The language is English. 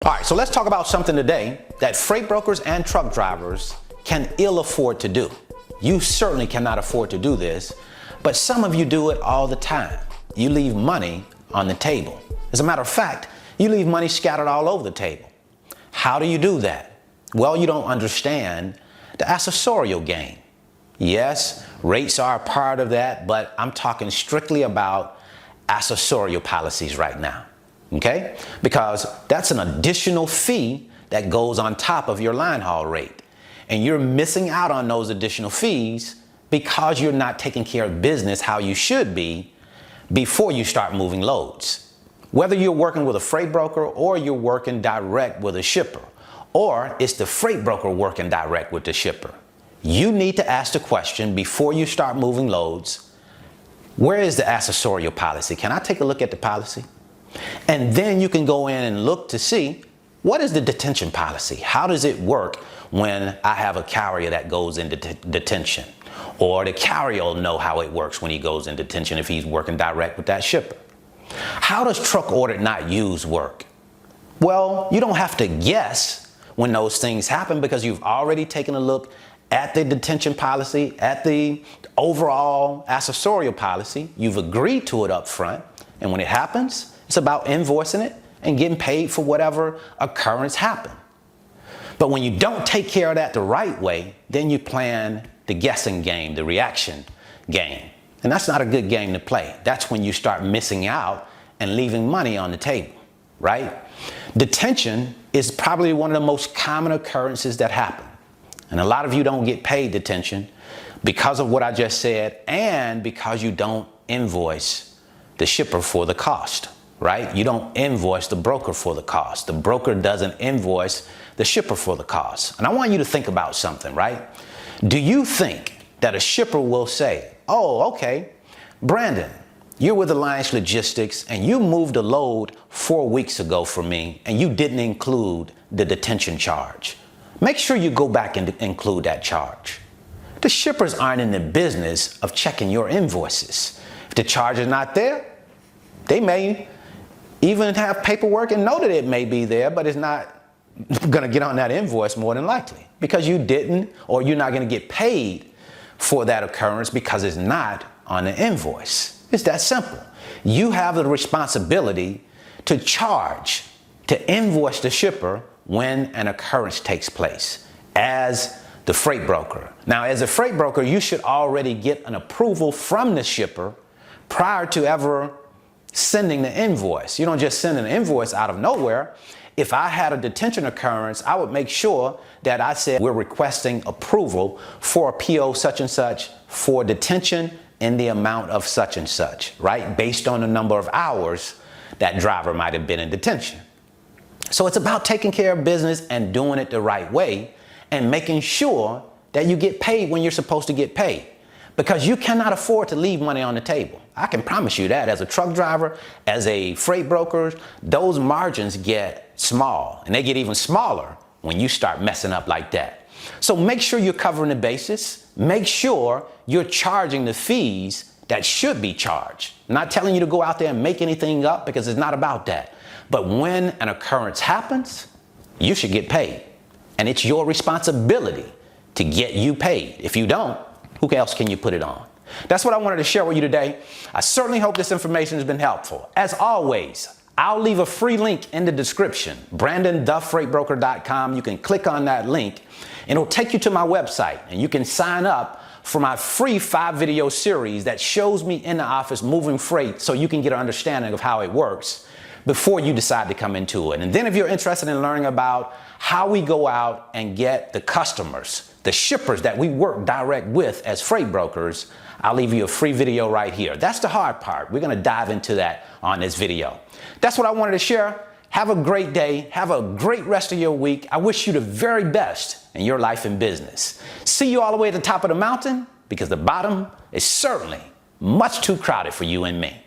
All right, so let's talk about something today that freight brokers and truck drivers can ill afford to do. You certainly cannot afford to do this, but some of you do it all the time. You leave money on the table. As a matter of fact, you leave money scattered all over the table. How do you do that? Well, you don't understand the accessorial game. Yes, rates are a part of that, but I'm talking strictly about accessorial policies right now. Okay? Because that's an additional fee that goes on top of your line haul rate. And you're missing out on those additional fees because you're not taking care of business how you should be before you start moving loads. Whether you're working with a freight broker or you're working direct with a shipper, or it's the freight broker working direct with the shipper, you need to ask the question before you start moving loads, where is the accessorial policy? Can I take a look at the policy? And then you can go in and look to see, what is the detention policy? How does it work when I have a carrier that goes into detention? Or the carrier will know how it works when he goes into detention if he's working direct with that shipper. How does truck ordered not used work? Well, you don't have to guess when those things happen because you've already taken a look at the detention policy, at the overall accessorial policy. You've agreed to it up front. And when it happens, it's about invoicing it and getting paid for whatever occurrence happened. But when you don't take care of that the right way, then you plan the guessing game, the reaction game. And that's not a good game to play. That's when you start missing out and leaving money on the table, right? Detention is probably one of the most common occurrences that happen. And a lot of you don't get paid detention because of what I just said and because you don't invoice the shipper for the cost, right? You don't invoice the broker for the cost. The broker doesn't invoice the shipper for the cost. And I want you to think about something, right? Do you think that a shipper will say, oh, okay, Brandon, you're with Alliance Logistics and you moved a load 4 weeks ago for me and you didn't include the detention charge. Make sure you go back and include that charge. The shippers aren't in the business of checking your invoices. If the charge is not there, they may even have paperwork and know that it may be there, but it's not going to get on that invoice more than likely because you didn't, or you're not going to get paid for that occurrence because it's not on the invoice. It's that simple. You have the responsibility to charge, to invoice the shipper when an occurrence takes place as the freight broker. Now, as a freight broker, you should already get an approval from the shipper prior to ever sending the invoice. You don't just send an invoice out of nowhere. If I had a detention occurrence, I would make sure that I said we're requesting approval for a PO such and such for detention in the amount of such and such, right? Based on the number of hours that driver might have been in detention. So it's about taking care of business and doing it the right way and making sure that you get paid when you're supposed to get paid. Because you cannot afford to leave money on the table. I can promise you that. As a truck driver, as a freight broker, those margins get small. And they get even smaller when you start messing up like that. So make sure you're covering the bases. Make sure you're charging the fees that should be charged. I'm not telling you to go out there and make anything up because it's not about that. But when an occurrence happens, you should get paid. And it's your responsibility to get you paid. If you don't, who else can you put it on? That's what I wanted to share with you today. I certainly hope this information has been helpful. As always, I'll leave a free link in the description, BrandonTheFreightBroker.com. You can click on that link and it'll take you to my website and you can sign up for my free 5-video series that shows me in the office moving freight so you can get an understanding of how it works before you decide to come into it. And then if you're interested in learning about how we go out and get the customers, the shippers that we work direct with as freight brokers, I'll leave you a free video right here. That's the hard part. We're going to dive into that on this video. That's what I wanted to share. Have a great day. Have a great rest of your week. I wish you the very best in your life and business. See you all the way at the top of the mountain because the bottom is certainly much too crowded for you and me.